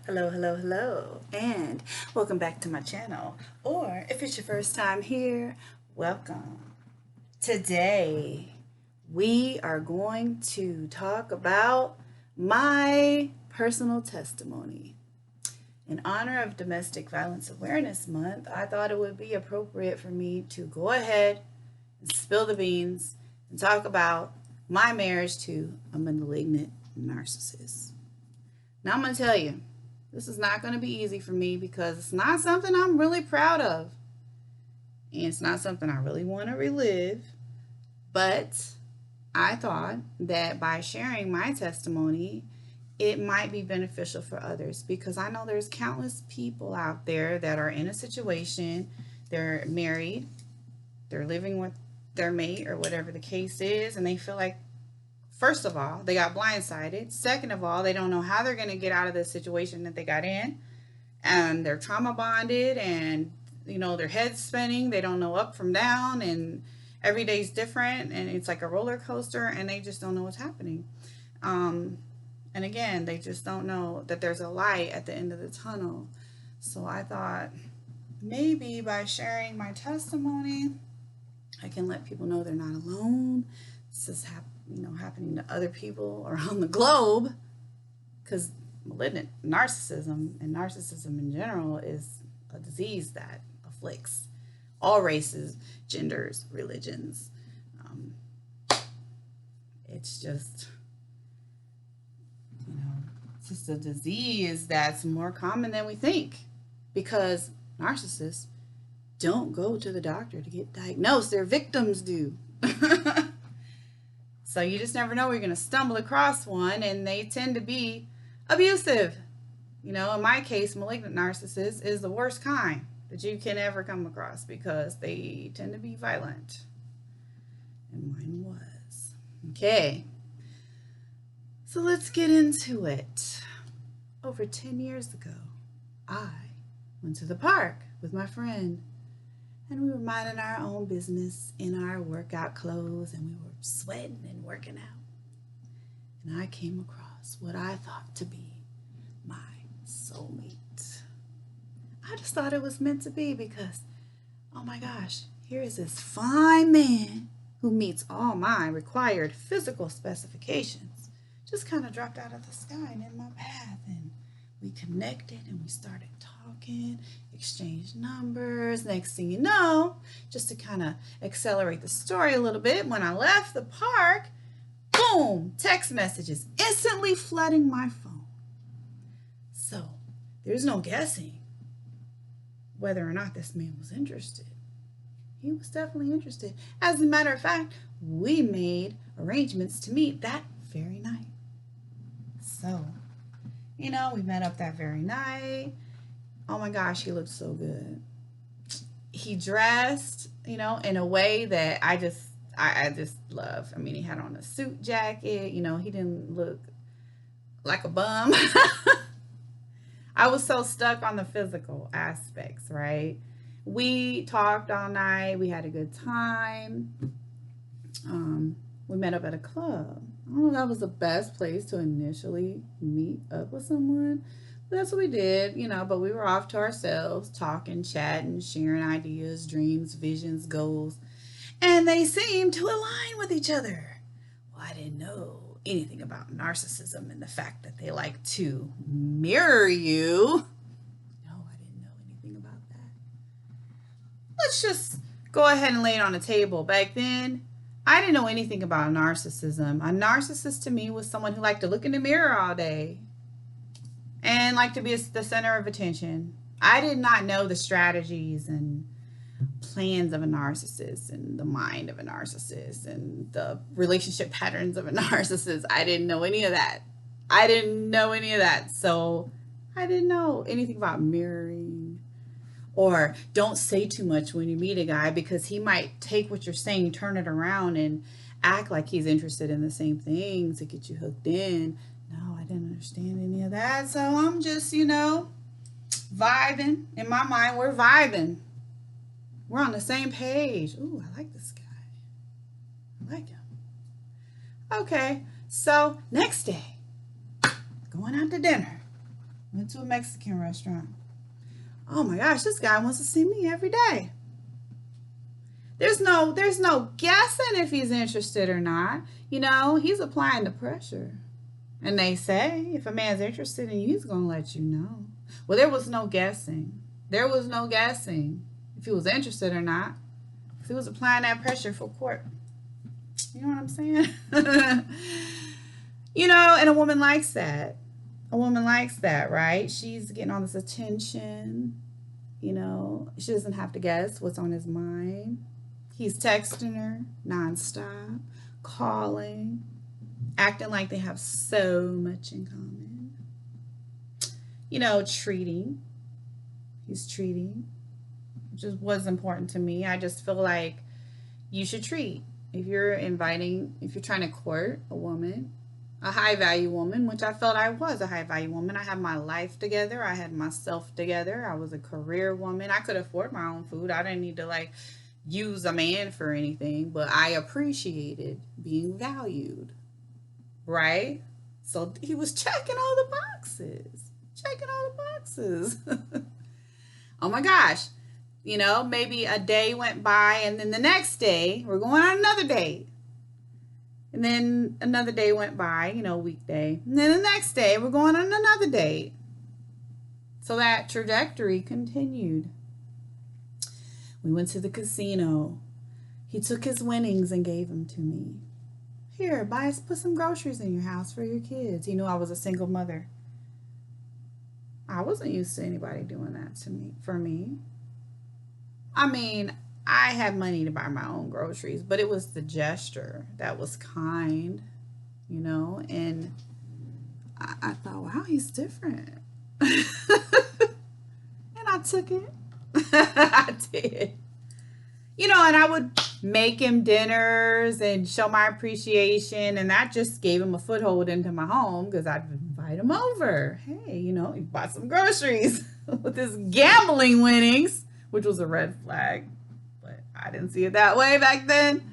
Hello, hello, hello, and welcome back to my channel. Or if it's your first time here, welcome. Today, we are going to talk about my personal testimony. In honor of Domestic Violence Awareness Month, I thought it would be appropriate for me to go ahead and spill the beans and talk about my marriage to a malignant narcissist. Now, I'm going to tell you, this is not going to be easy for me because it's not something I'm really proud of. And it's not something I really want to relive. But I thought that by sharing my testimony, it might be beneficial for others because I know there's countless people out there that are in a situation, they're married, they're living with their mate or whatever the case is, and they feel like, first of all, they got blindsided. Second of all, they don't know how they're going to get out of the situation that they got in. And they're trauma bonded and, their head's spinning. They don't know up from down. And every day's different. And it's like a roller coaster. And they just don't know what's happening. And again, they just don't know that there's a light at the end of the tunnel. So I thought maybe by sharing my testimony, I can let people know they're not alone. This is happening to other people around the globe, because malignant narcissism and narcissism in general is a disease that afflicts all races, genders, religions. Um, it's just, it's just a disease that's more common than we think because narcissists don't go to the doctor to get diagnosed. Their victims do. So you just never know where you're going to stumble across one, and they tend to be abusive. In my case, malignant narcissist is the worst kind that you can ever come across because they tend to be violent. And mine was. Okay. So let's get into it. Over 10 years ago, I went to the park with my friend, and we were minding our own business in our workout clothes, and we were sweating and working out. And I came across what I thought to be my soulmate. I just thought it was meant to be because, oh my gosh, here is this fine man who meets all my required physical specifications. Just kind of dropped out of the sky and in my path, and we connected and we started talking, exchanged numbers. Next thing you know, just to kind of accelerate the story a little bit, when I left the park, boom, text messages instantly flooding my phone. So there's no guessing whether or not this man was interested. He was definitely interested. As a matter of fact, we made arrangements to meet that very night. So, we met up that very night. Oh my gosh, he looked so good. He dressed, in a way that I just love. I mean, he had on a suit jacket. He didn't look like a bum. I was so stuck on the physical aspects, right? We talked all night. We had a good time. We met up at a club. I don't know if that was the best place to initially meet up with someone. But that's what we did, but we were off to ourselves, talking, chatting, sharing ideas, dreams, visions, goals. And they seemed to align with each other. Well, I didn't know anything about narcissism and the fact that they like to mirror you. No, I didn't know anything about that. Let's just go ahead and lay it on the table. Back then, I didn't know anything about narcissism. A narcissist to me was someone who liked to look in the mirror all day and liked to be the center of attention. I did not know the strategies and plans of a narcissist and the mind of a narcissist and the relationship patterns of a narcissist. I didn't know any of that. So I didn't know anything about mirroring, or don't say too much when you meet a guy because he might take what you're saying, turn it around, and act like he's interested in the same thing to get you hooked in. No, I didn't understand any of that. So I'm just, vibing. In my mind, we're vibing. We're on the same page. Ooh, I like this guy. I like him. Okay, so next day, going out to dinner. Went to a Mexican restaurant. Oh my gosh, this guy wants to see me every day. There's no guessing if he's interested or not. You know, he's applying the pressure. And they say if a man's interested in you, he's going to let you know. Well, there was no guessing. There was no guessing if he was interested or not. If he was applying that pressure for court. You know what I'm saying? You know, and a woman likes that. A woman likes that, right? She's getting all this attention. You know, she doesn't have to guess what's on his mind. He's texting her nonstop, calling, acting like they have so much in common. You know, treating. He's treating, which was important to me. I just feel like you should treat. If you're trying to court a woman, a high value woman, which I felt I was a high value woman. I had my life together. I had myself together. I was a career woman. I could afford my own food. I didn't need to use a man for anything, but I appreciated being valued, right? So he was checking all the boxes, Oh my gosh. You know, maybe a day went by and then the next day we're going on another date. And then another day went by, you know, weekday. And then the next day we're going on another date. So that trajectory continued. We went to the casino. He took his winnings and gave them to me. Here, put some groceries in your house for your kids. He knew I was a single mother. I wasn't used to anybody doing that for me. I mean, I had money to buy my own groceries, but it was the gesture that was kind, you know, and I thought, wow, he's different. And I took it. I did. You know, and I would make him dinners and show my appreciation, and that just gave him a foothold into my home because I'd invite him over. Hey, you know, he bought some groceries with his gambling winnings, which was a red flag, but I didn't see it that way back then.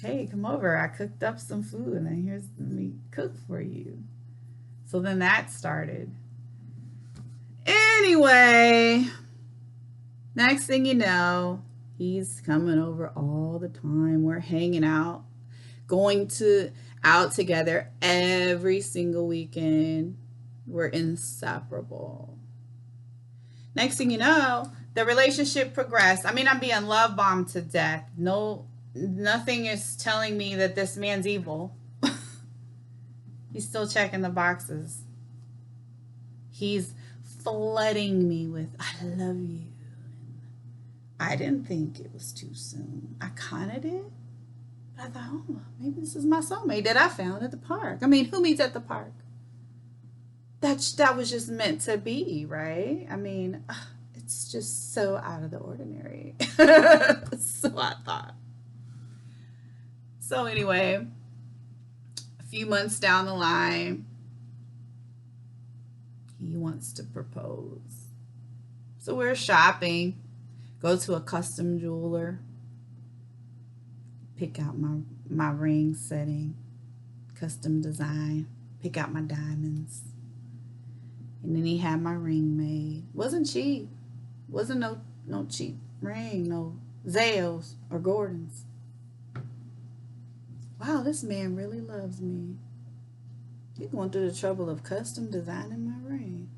Hey, come over. I cooked up some food, and let me cook for you. So then that started. Anyway, next thing you know, he's coming over all the time. We're hanging out, going out together every single weekend. We're inseparable. Next thing you know, the relationship progressed. I mean, I'm being love bombed to death. Nothing is telling me that this man's evil. He's still checking the boxes. He's flooding me with, I love you. I didn't think it was too soon. I kind of did. But I thought, oh, maybe this is my soulmate that I found at the park. I mean, who meets at the park? That was just meant to be, right? I mean, it's just so out of the ordinary. So I thought. So anyway, a few months down the line, he wants to propose. So we're shopping, go to a custom jeweler, pick out my ring setting, custom design, pick out my diamonds. And then he had my ring made. Wasn't cheap. Wasn't no cheap ring, no Zales or Gordons. Wow, this man really loves me. He's going through the trouble of custom designing my ring.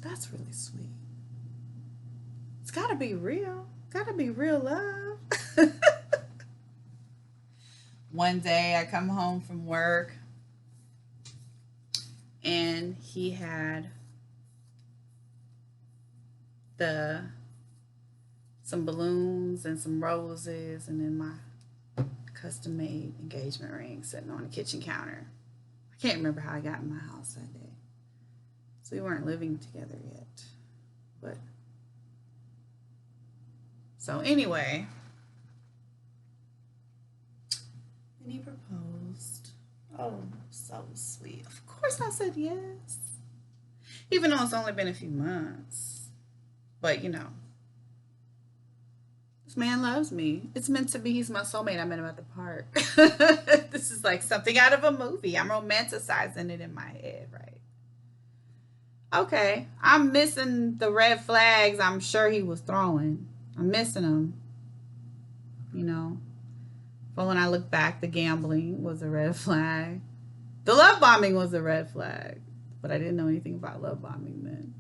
That's really sweet. It's gotta be real. Gotta be real love. One day I come home from work and he had some balloons and some roses and then my custom made engagement ring sitting on the kitchen counter. I can't remember how I got in my house that day. So we weren't living together yet. But so anyway, and he proposed. Oh, so sweet. Of course I said yes. Even though it's only been a few months. But you know, This man loves me. It's meant to be. He's my soulmate. I met him at the park. This is like something out of a movie. I'm romanticizing it in my head, right? Okay, I'm missing the red flags I'm sure he was throwing. I'm missing them, you know. But when I look back, the gambling was a red flag. The love bombing was a red flag. But I didn't know anything about love bombing then.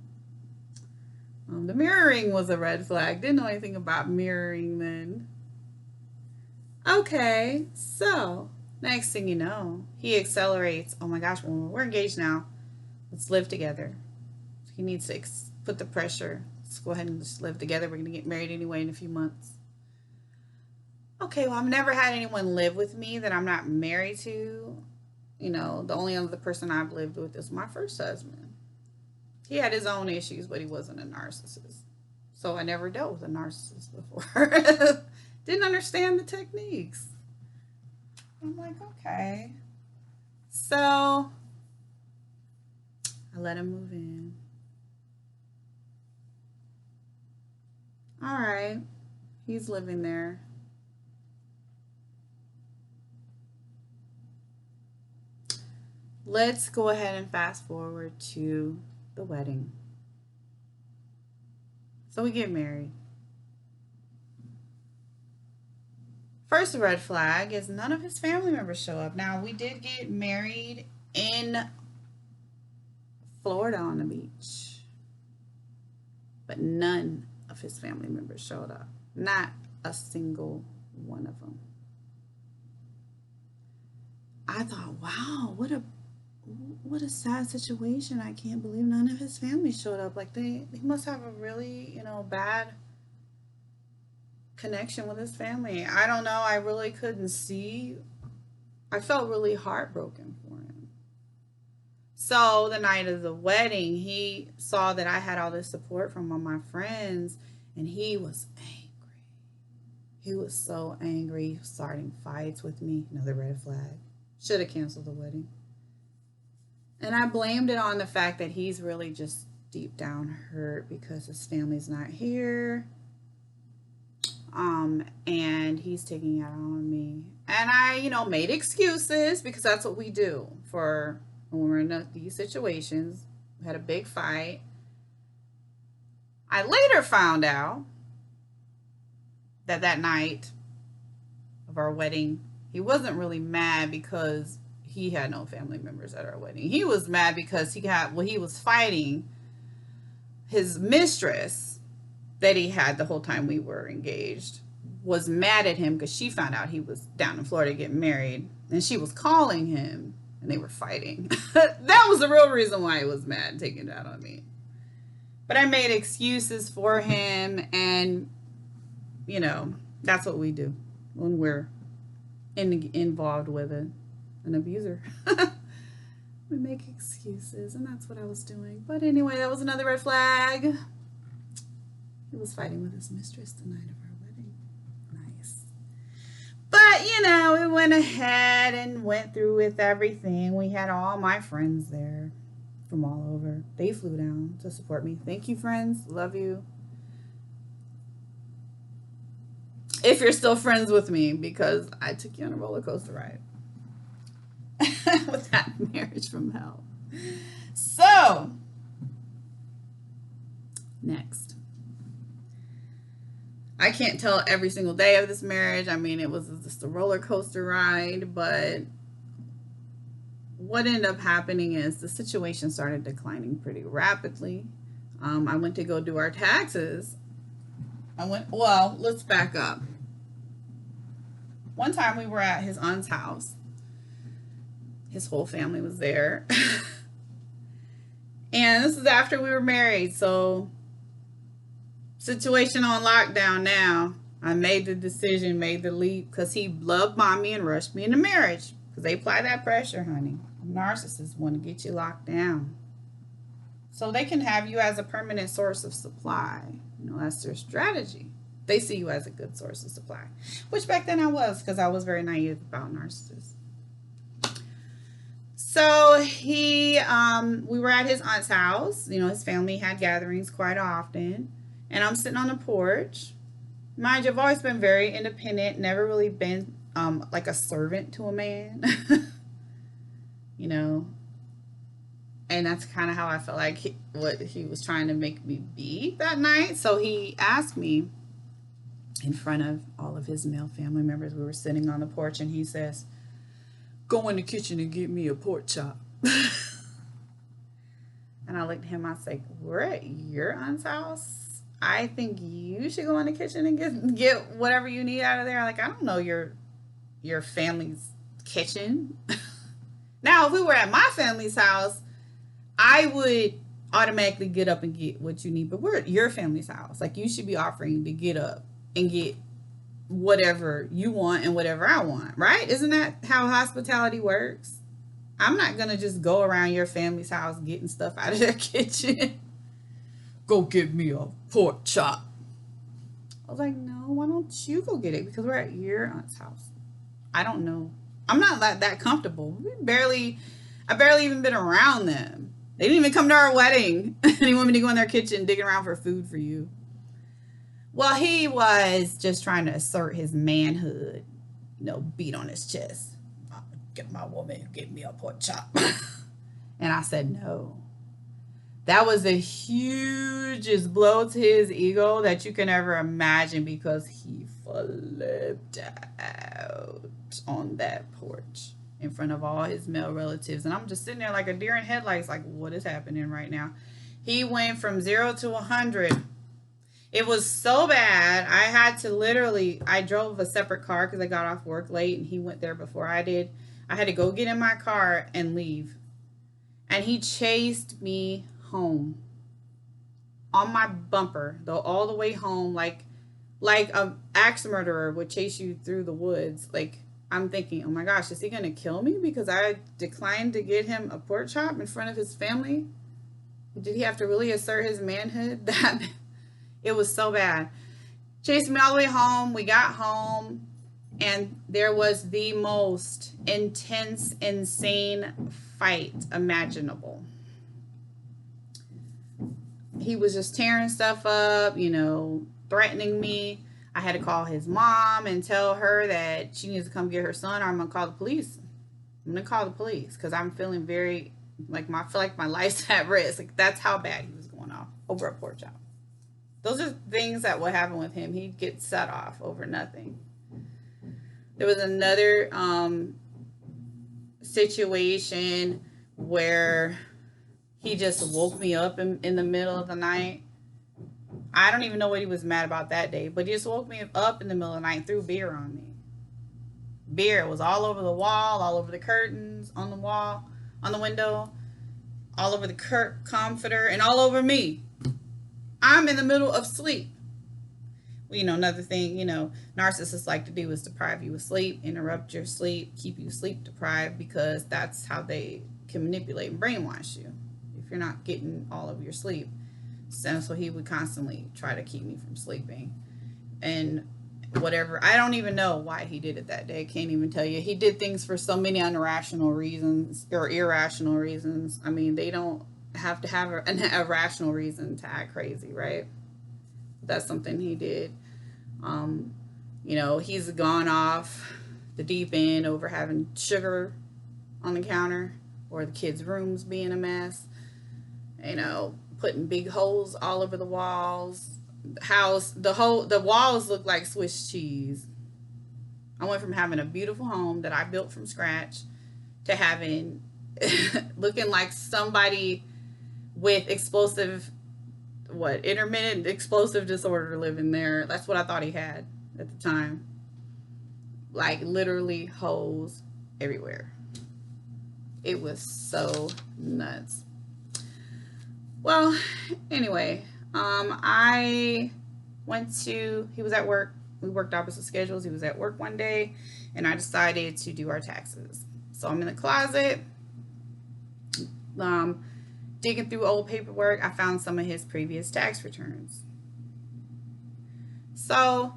The mirroring was a red flag. Didn't know anything about mirroring then. Okay, so next thing you know, he accelerates. Oh my gosh, well, we're engaged now. Let's live together. He needs to put the pressure. Let's go ahead and just live together. We're going to get married anyway in a few months. Okay, well, I've never had anyone live with me that I'm not married to. You know, the only other person I've lived with is my first husband. He had his own issues, but he wasn't a narcissist. So I never dealt with a narcissist before. Didn't understand the techniques. I'm like, okay. So I let him move in. All right. He's living there. Let's go ahead and fast forward to the wedding. So we get married. First red flag is none of his family members show up. Now, we did get married in Florida on the beach, but none of his family members showed up. Not a single one of them. I thought, wow, what a sad situation. I can't believe none of his family showed up. Like he must have a really, bad connection with his family. I don't know. I really couldn't see. I felt really heartbroken for him. So the night of the wedding, he saw that I had all this support from all my friends, and he was angry. He was so angry. He was starting fights with me. Another red flag. Should have canceled the wedding. And I blamed it on the fact that he's really just deep down hurt because his family's not here. And he's taking it out on me. And I, made excuses because that's what we do for when we're in these situations. We had a big fight. I later found out that night of our wedding, he wasn't really mad because he had no family members at our wedding. He was mad because he was fighting his mistress that he had the whole time we were engaged, was mad at him because she found out he was down in Florida getting married, and she was calling him, and they were fighting. That was the real reason why he was mad, taking it out on me. But I made excuses for him, and, that's what we do when we're involved with an abuser. We make excuses, and that's what I was doing. But anyway, that was another red flag. He was fighting with his mistress the night of our wedding. Nice. But, we went ahead and went through with everything. We had all my friends there from all over. They flew down to support me. Thank you, friends. Love you. If you're still friends with me, because I took you on a roller coaster ride with that marriage from hell. So, next. I can't tell every single day of this marriage. I mean, it was just a roller coaster ride, but what ended up happening is the situation started declining pretty rapidly. I went to go do our taxes. Let's back up. One time we were at his aunt's house. His whole family was there. And this is after we were married, so situation on lockdown now. I made the decision, made the leap, because he loved mommy and rushed me into marriage. Because they apply that pressure, honey. Narcissists want to get you locked down. So they can have you as a permanent source of supply. That's their strategy. They see you as a good source of supply. Which back then I was, because I was very naive about narcissists. So we were at his aunt's house. His family had gatherings quite often. And I'm sitting on the porch, Mind you, I've always been very independent, never really been like a servant to a man, you know, and that's kind of how I felt like what he was trying to make me be that night. So he asked me in front of all of his male family members. We were sitting on the porch, and he says, "Go in the kitchen and get me a pork chop." And I looked at him. I was like, "We're at your aunt's house. I think you should go in the kitchen and get whatever you need out of there. Like, I don't know your family's kitchen." Now, if we were at my family's house, I would automatically get up and get what you need. But we're at your family's house. Like, you should be offering to get up and get whatever you want and whatever I want, right? Isn't that how hospitality works? I'm not going to just go around your family's house getting stuff out of their kitchen. "Go get me a pork chop." I was like, "No, why don't you go get it? Because we're at your aunt's house." I don't know. I'm not that comfortable. I barely even been around them. They didn't even come to our wedding. And you want me to go in their kitchen digging around for food for you? Well, he was just trying to assert his manhood, beat on his chest. "Get my woman, get me a pork chop." And I said no. That was the hugest blow to his ego that you can ever imagine, because he flipped out on that porch in front of all his male relatives. And I'm just sitting there like a deer in headlights, like, what is happening right now? He went from 0 to 100. It was so bad, I had to I drove a separate car because I got off work late, and he went there before I did. I had to go get in my car and leave. And he chased me home on my bumper, though, all the way home, like a axe murderer would chase you through the woods. Like, I'm thinking, oh my gosh, is he going to kill me because I declined to get him a pork chop in front of his family? Did he have to really assert his manhood? It was so bad. Chased me all the way home. We got home, and there was the most intense, insane fight imaginable. He was just tearing stuff up, threatening me. I had to call his mom and tell her that she needs to come get her son, or I'm going to call the police. I'm going to call the police because I'm feeling very, I feel like my life's at risk. Like, that's how bad he was going off over a pork chop. Those are things that would happen with him. He'd get set off over nothing. There was another situation where he just woke me up in the middle of the night. I don't even know what he was mad about that day, but he just woke me up in the middle of the night and threw beer on me. Beer was all over the wall, all over the curtains, on the wall, on the window, all over the comforter, and all over me. I'm in the middle of sleep. Well, another thing, narcissists like to do is deprive you of sleep, interrupt your sleep, keep you sleep deprived, because that's how they can manipulate and brainwash you if you're not getting all of your sleep. So he would constantly try to keep me from sleeping. And whatever, I don't even know why he did it that day. I can't even tell you. He did things for so many irrational reasons. I mean, they don't have to have an irrational reason to act crazy, right? That's something he did. He's gone off the deep end over having sugar on the counter, or the kids' rooms being a mess. Putting big holes all over the walls. The walls look like Swiss cheese. I went from having a beautiful home that I built from scratch to having looking like somebody with intermittent explosive disorder living there. That's what I thought he had at the time. Like, literally holes everywhere. It was so nuts. Well, anyway, he was at work. We worked opposite schedules. He was at work one day, and I decided to do our taxes. So I'm in the closet, digging through old paperwork. I found some of his previous tax returns. So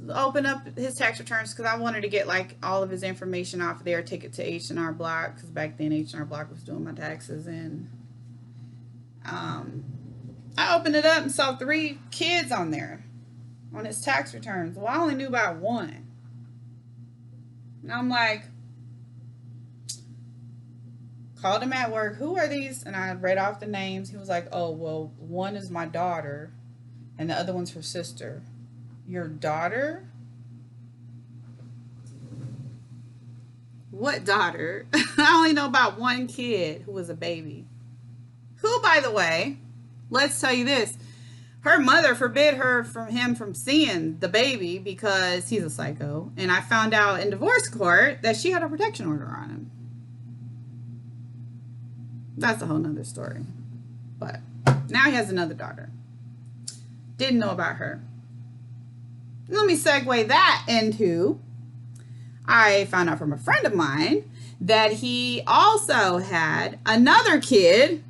open up his tax returns because I wanted to get all of his information off there, take it to H&R Block, because back then H&R Block was doing my taxes. And I opened it up and saw 3 kids on there. on his tax returns. Well, I only knew about one. And I'm like, called him at work. Who are these? And I read off the names. He was like, oh, well, one is my daughter and the other one's her sister. Your daughter? What daughter? I only know about one kid who was a baby. Who, by the way, let's tell you this. Her mother forbid him from seeing the baby because he's a psycho. And I found out in divorce court that she had a protection order on him. That's a whole nother story. But now he has another daughter. Didn't know about her. Let me segue that into, I found out from a friend of mine that he also had another kid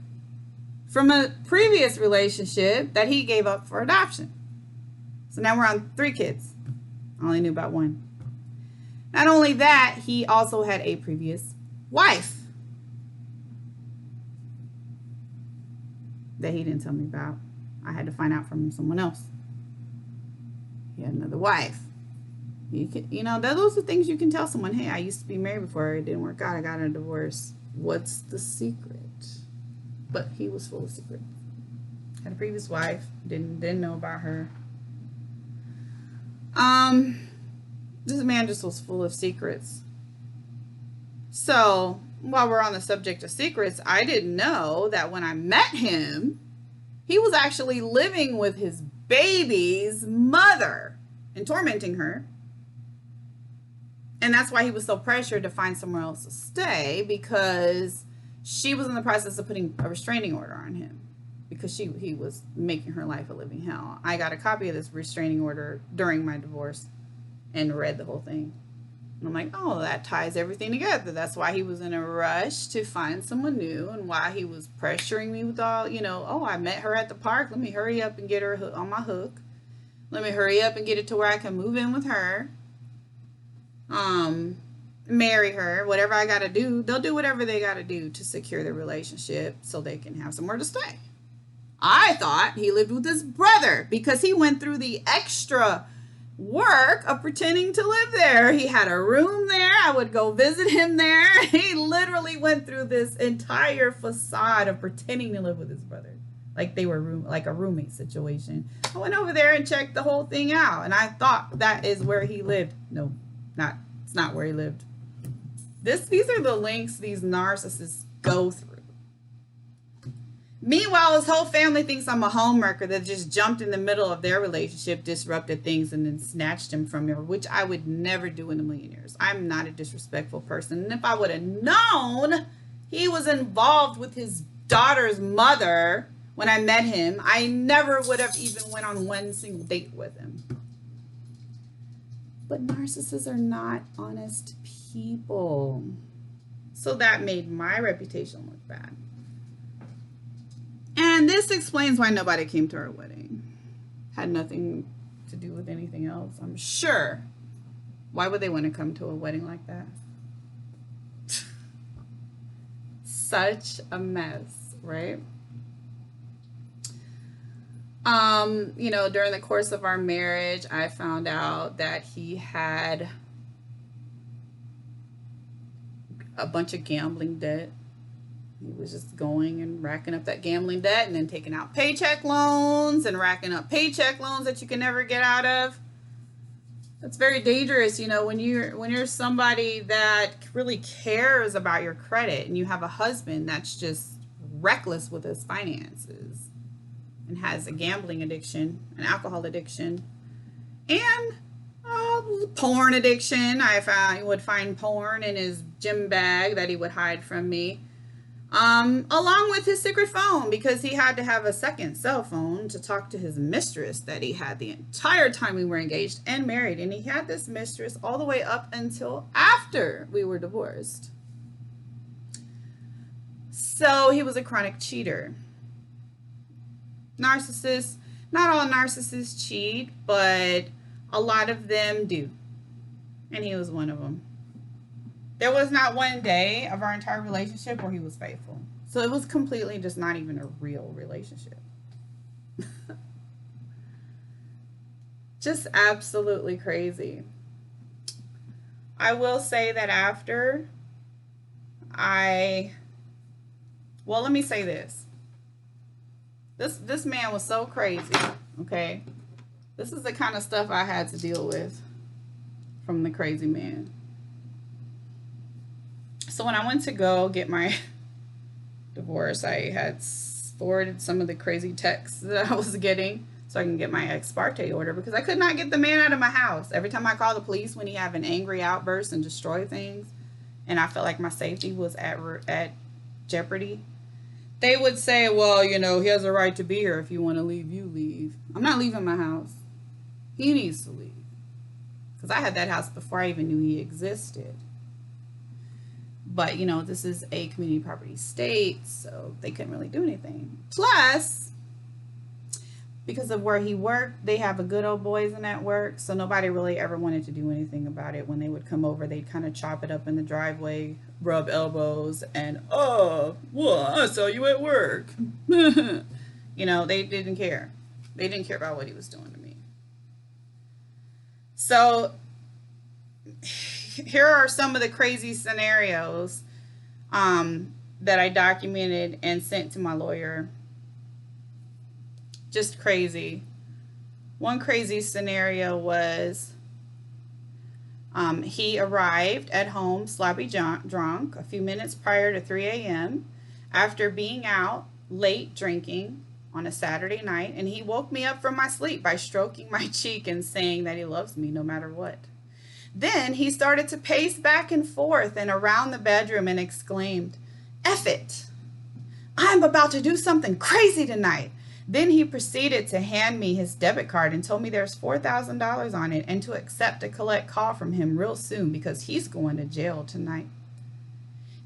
from a previous relationship that he gave up for adoption. So now we're on 3 kids. I only knew about one. Not only that, he also had a previous wife that he didn't tell me about. I had to find out from someone else. He had another wife. Those are things you can tell someone. Hey, I used to be married before. It didn't work out. I got a divorce. What's the secret? But he was full of secrets. Had a previous wife. Didn't know about her. This man just was full of secrets. So while we're on the subject of secrets, I didn't know that when I met him, he was actually living with his baby's mother and tormenting her. And that's why he was so pressured to find somewhere else to stay, because she was in the process of putting a restraining order on him because he was making her life a living hell. I got a copy of this restraining order during my divorce and read the whole thing. And I'm like, oh, that ties everything together. That's why he was in a rush to find someone new, and why he was pressuring me with all, oh, I met her at the park. Let me hurry up and get her on my hook. Let me hurry up and get it to where I can move in with her. Marry her, whatever I got to do. They'll do whatever they got to do to secure their relationship so they can have somewhere to stay. I thought he lived with his brother because he went through the extra work of pretending to live there. He had a room there. I would go visit him there. He literally went through this entire facade of pretending to live with his brother, like they were like a roommate situation. I went over there and checked the whole thing out, and I thought that is where he lived. No, it's not where he lived. These are the links these narcissists go through. Meanwhile, his whole family thinks I'm a homewrecker that just jumped in the middle of their relationship, disrupted things, and then snatched him from her, which I would never do in a million years. I'm not a disrespectful person. And if I would have known he was involved with his daughter's mother when I met him, I never would have even went on one single date with him. But narcissists are not honest people. So that made my reputation look bad. And this explains why nobody came to our wedding. Had nothing to do with anything else, I'm sure. Why would they want to come to a wedding like that? Such a mess, right? During the course of our marriage, I found out that he had a bunch of gambling debt. He was just going and racking up that gambling debt and then taking out paycheck loans and racking up paycheck loans that you can never get out of. That's very dangerous, when you're somebody that really cares about your credit and you have a husband that's just reckless with his finances and has a gambling addiction, an alcohol addiction, and porn addiction. I would find porn in his gym bag that he would hide from me. Along with his secret phone, because he had to have a second cell phone to talk to his mistress that he had the entire time we were engaged and married. And he had this mistress all the way up until after we were divorced. So he was a chronic cheater. Narcissists, not all narcissists cheat, but a lot of them do. And he was one of them. There was not one day of our entire relationship where he was faithful. So it was completely just not even a real relationship. Just absolutely crazy. I will say that after well, let me say this. This man was so crazy, okay? This is the kind of stuff I had to deal with from the crazy man. So when I went to go get my divorce, I had forwarded some of the crazy texts that I was getting so I can get my ex parte order, because I could not get the man out of my house. Every time I call the police when he have an angry outburst and destroy things, and I felt like my safety was at jeopardy, they would say, well, you know, he has a right to be here. If you want to leave, you leave. I'm not leaving my house. He needs to leave. Because I had that house before I even knew he existed. But, you know, this is a community property state, so they couldn't really do anything. Plus, because of where he worked, they have a good old boys in that work, so nobody really ever wanted to do anything about it. When they would come over, they'd kind of chop it up in the driveway, rub elbows, and, oh, well, I saw you at work. You know, they didn't care. They didn't care about what he was doing to me. So here are some of the crazy scenarios that I documented and sent to my lawyer. Just crazy. One crazy scenario was he arrived at home sloppy drunk a few minutes prior to 3 a.m. after being out late drinking on a Saturday night, and he woke me up from my sleep by stroking my cheek and saying that he loves me no matter what. Then he started to pace back and forth and around the bedroom and exclaimed, "Eff it! I'm about to do something crazy tonight." Then he proceeded to hand me his debit card and told me there's $4,000 on it and to accept a collect call from him real soon because he's going to jail tonight.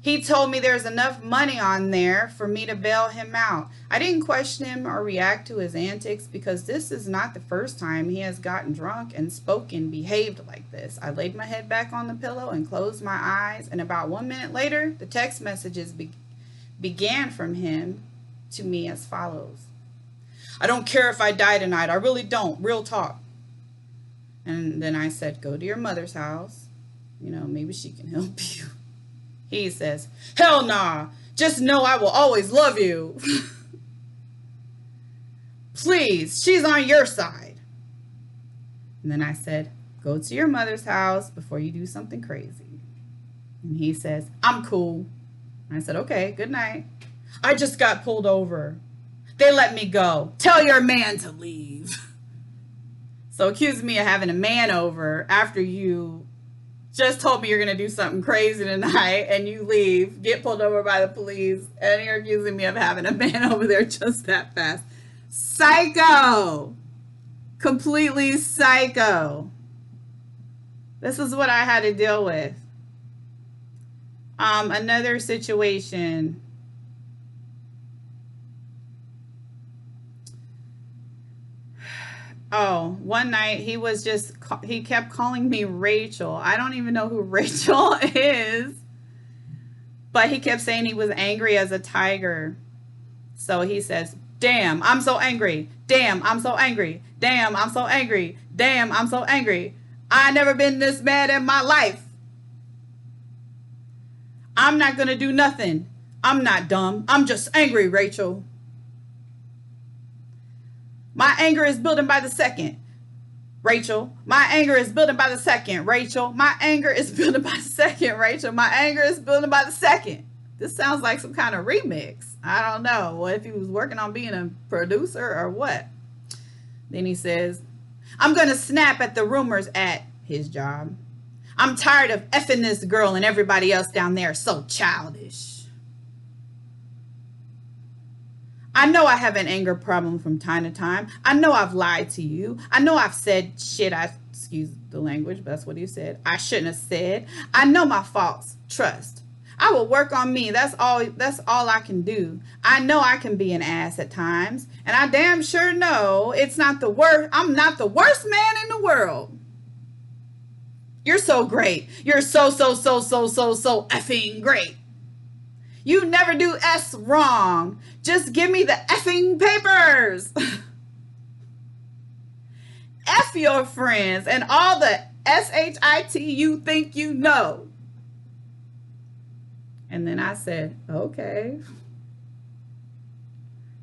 He told me there's enough money on there for me to bail him out. I didn't question him or react to his antics because this is not the first time he has gotten drunk and behaved like this. I laid my head back on the pillow and closed my eyes, and about 1 minute later, the text messages began from him to me as follows. "I don't care if I die tonight. I really don't. Real talk." And then I said, "Go to your mother's house. You know, maybe she can help you." He says, "Hell nah. Just know I will always love you." "Please, she's on your side." And then I said, "Go to your mother's house before you do something crazy." And he says, "I'm cool." And I said, "Okay, good night." "I just got pulled over. They let me go. Tell your man to leave." So accusing me of having a man over after you just told me you're going to do something crazy tonight and you leave, get pulled over by the police, and you're accusing me of having a man over there just that fast. Psycho. Completely psycho. This is what I had to deal with. Another situation. Oh, one night he kept calling me Rachel. I don't even know who Rachel is, but he kept saying he was angry as a tiger. So he says, "Damn, I'm so angry. Damn, I'm so angry. Damn, I'm so angry. Damn, I'm so angry. I never been this mad in my life. I'm not going to do nothing. I'm not dumb. I'm just angry, Rachel. My anger is building by the second, Rachel. My anger is building by the second, Rachel. My anger is building by the second, Rachel. My anger is building by the second." This sounds like some kind of remix. I don't know. What if he was working on being a producer or what? Then he says, "I'm going to snap at the rumors at his job. I'm tired of effing this girl and everybody else down there. So childish. I know I have an anger problem from time to time. I know I've lied to you. I know I've said shit excuse the language, but that's what he said, I shouldn't have said. I know my faults. Trust. I will work on me. That's all I can do. I know I can be an ass at times, and I damn sure know it's not the worst. I'm not the worst man in the world. You're so great. You're so effing great. You never do S wrong. Just give me the effing papers." F your friends and all the SHIT you think you know. And then I said, okay.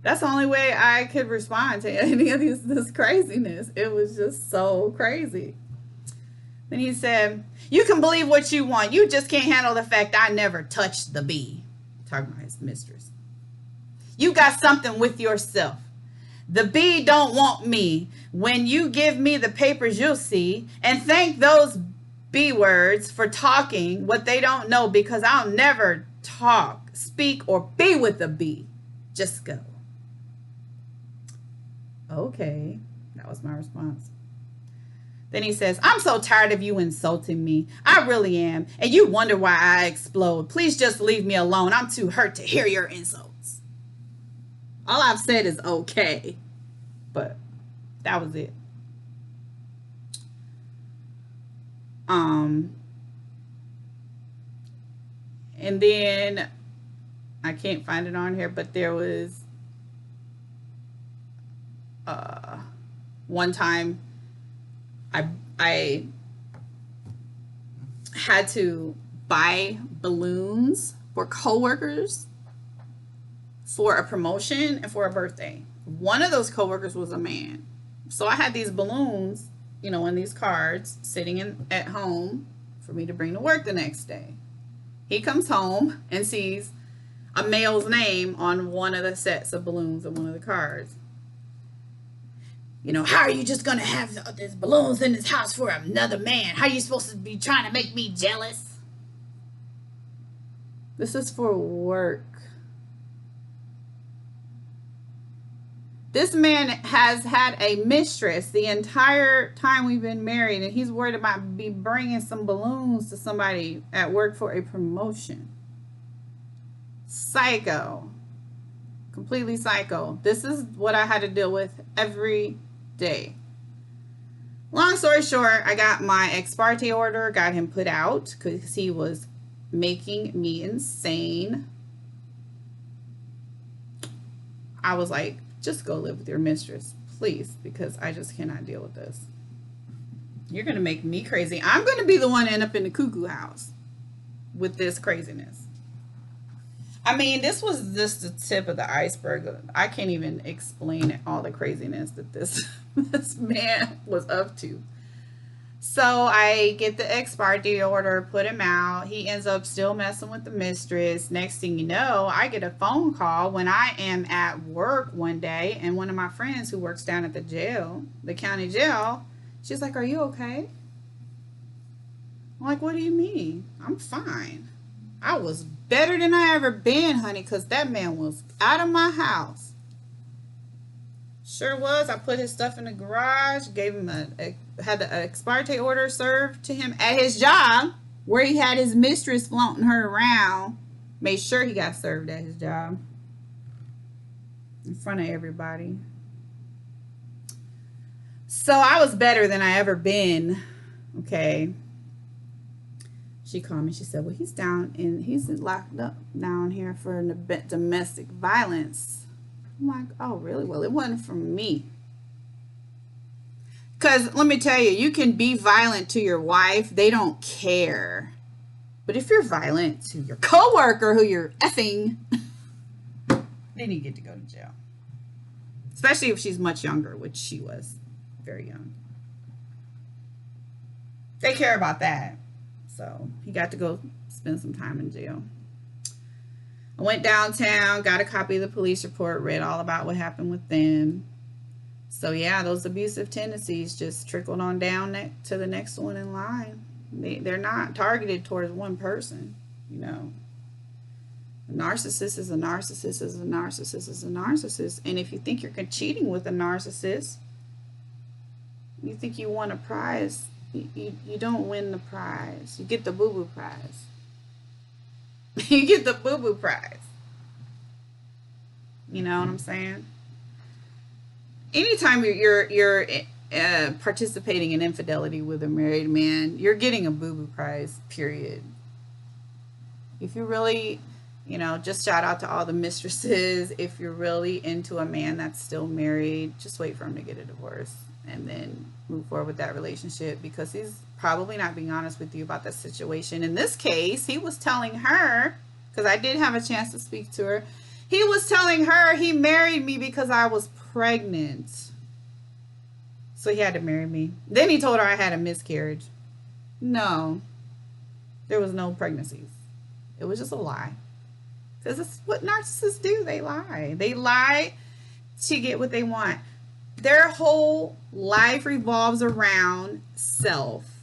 That's the only way I could respond to any of this craziness. It was just so crazy. Then he said, you can believe what you want. You just can't handle the fact I never touched the bee. Talking about his mistress. You got something with yourself. The bee don't want me. When you give me the papers, you'll see. And thank those B words for talking what they don't know, because I'll never talk, speak, or be with the bee. Just go. Okay. That was my response. Then he says, I'm so tired of you insulting me. I really am. And you wonder why I explode. Please just leave me alone. I'm too hurt to hear your insults. All I've said is okay. But that was it. And then I can't find it on here, but there was one time I had to buy balloons for coworkers for a promotion and for a birthday. One of those coworkers was a man. So I had these balloons, and these cards sitting at home for me to bring to work the next day. He comes home and sees a male's name on one of the sets of balloons and one of the cards. How are you just going to have these balloons in this house for another man? How are you supposed to be trying to make me jealous? This is for work. This man has had a mistress the entire time we've been married, and he's worried about me bringing some balloons to somebody at work for a promotion. Psycho. Completely psycho. This is what I had to deal with every day. Long story short, I got my ex parte order, got him put out because he was making me insane. I was like, just go live with your mistress, please, because I just cannot deal with this. You're going to make me crazy. I'm going to be the one to end up in the cuckoo house with this craziness. I mean, this was just the tip of the iceberg. I can't even explain all the craziness that this man was up to. So I get the ex parte order, put him out. He ends up still messing with the mistress. Next thing you know, I get a phone call when I am at work one day, and one of my friends who works down at the jail, the county jail, she's like, are you okay? I'm like, what do you mean? I'm fine. I was better than I ever been, honey, because that man was out of my house. Sure was. I put his stuff in the garage, gave him had the ex parte order served to him at his job, where he had his mistress flaunting her around. Made sure he got served at his job in front of everybody. So I was better than I ever been. Okay. She called me. She said, well, he's locked up down here for domestic violence. I'm like, oh, really? Well, it wasn't from me. Because let me tell you, you can be violent to your wife. They don't care. But if you're violent to your coworker who you're effing, then you get to go to jail. Especially if she's much younger, which she was very young. They care about that. So he got to go spend some time in jail. I went downtown, got a copy of the police report, read all about what happened with them. So yeah, those abusive tendencies just trickled on down to the next one in line. They're not targeted towards one person, A narcissist is a narcissist is a narcissist is a narcissist. And if you think you're cheating with a narcissist, you think you won a prize, you don't win the prize. You get the boo-boo prize. You get the boo-boo prize. You know what I'm saying? Anytime you're participating in infidelity with a married man, you're getting a boo-boo prize, period. If you really, just shout out to all the mistresses. If you're really into a man that's still married, just wait for him to get a divorce. and then move forward with that relationship, because he's probably not being honest with you about that situation. In this case, he was telling her, because I did have a chance to speak to her, he was telling her he married me because I was pregnant. So he had to marry me. Then he told her I had a miscarriage. No, there was no pregnancies. It was just a lie. Because it's what narcissists do. They lie. They lie to get what they want. Their whole life revolves around self.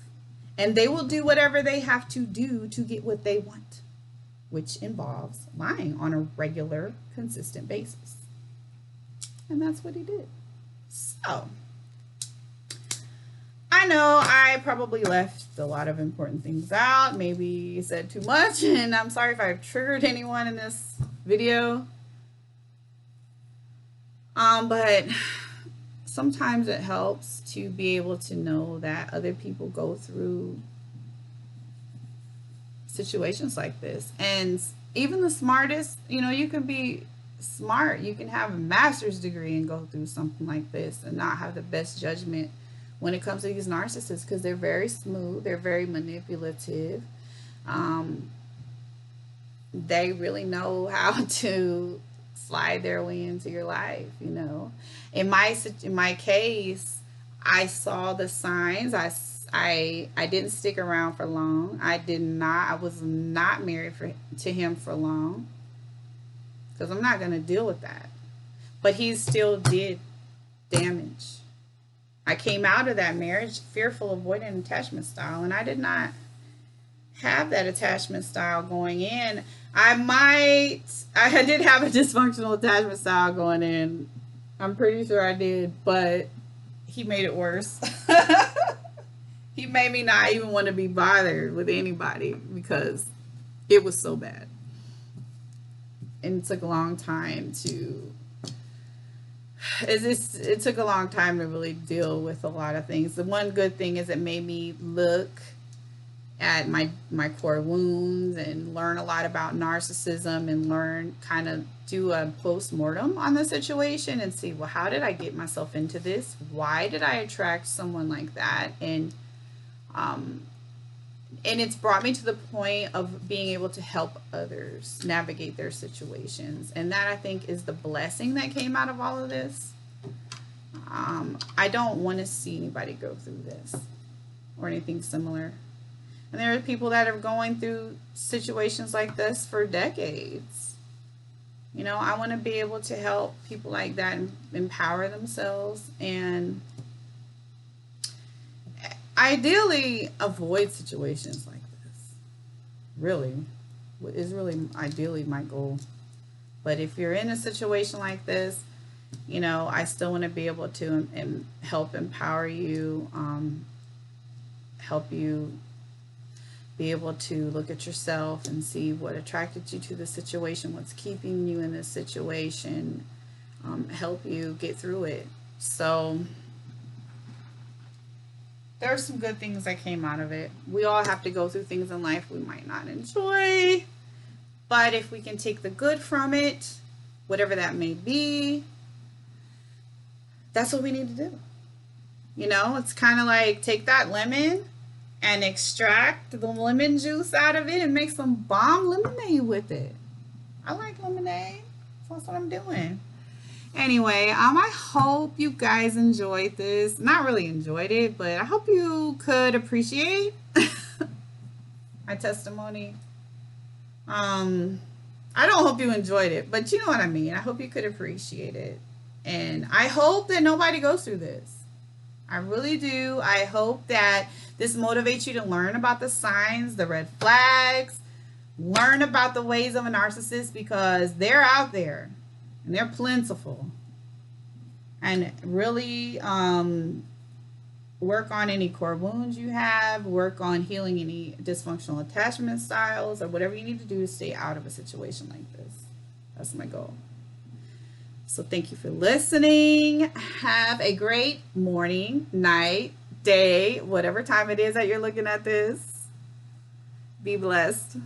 And they will do whatever they have to do to get what they want, which involves lying on a regular, consistent basis. And that's what he did. So, I know I probably left a lot of important things out, maybe said too much, and I'm sorry if I've triggered anyone in this video. But sometimes it helps to be able to know that other people go through situations like this. And even the smartest, you can be smart. You can have a master's degree and go through something like this and not have the best judgment when it comes to these narcissists, because they're very smooth, they're very manipulative. They really know how to slide their way into your life. In my case, I saw the signs. I didn't stick around for long. I was not married to him for long, because I'm not going to deal with that. But he still did damage. I came out of that marriage fearful, avoidant attachment style, and I did not have that attachment style going in. I did have a dysfunctional attachment style going in. I'm pretty sure I did, but he made it worse. He made me not even want to be bothered with anybody because it was so bad. And it took a long time to really deal with a lot of things. The one good thing is it made me look at my core wounds and learn a lot about narcissism, and kind of do a post-mortem on the situation and see, well, how did I get myself into this? Why did I attract someone like that? And it's brought me to the point of being able to help others navigate their situations. And that, I think, is the blessing that came out of all of this. I don't want to see anybody go through this or anything similar. And there are people that are going through situations like this for decades. I want to be able to help people like that empower themselves and ideally avoid situations like this. Really, is really ideally my goal. But if you're in a situation like this, I still want to be able to help empower you, help you be able to look at yourself and see what attracted you to the situation, what's keeping you in this situation, help you get through it. So there are some good things that came out of it. We all have to go through things in life we might not enjoy, but if we can take the good from it, whatever that may be, that's what we need to do. It's kind of like take that lemon and extract the lemon juice out of it and make some bomb lemonade with it. I like lemonade, so that's what I'm doing. Anyway, I hope you guys enjoyed this. Not really enjoyed it, but I hope you could appreciate my testimony. I don't hope you enjoyed it, but you know what I mean. I hope you could appreciate it. And I hope that nobody goes through this. I really do. I hope that this motivates you to learn about the signs, the red flags, learn about the ways of a narcissist, because they're out there and they're plentiful. And really work on any core wounds you have, work on healing any dysfunctional attachment styles, or whatever you need to do to stay out of a situation like this. That's my goal. So thank you for listening. Have a great morning, night, day, whatever time it is that you're looking at this. Be blessed.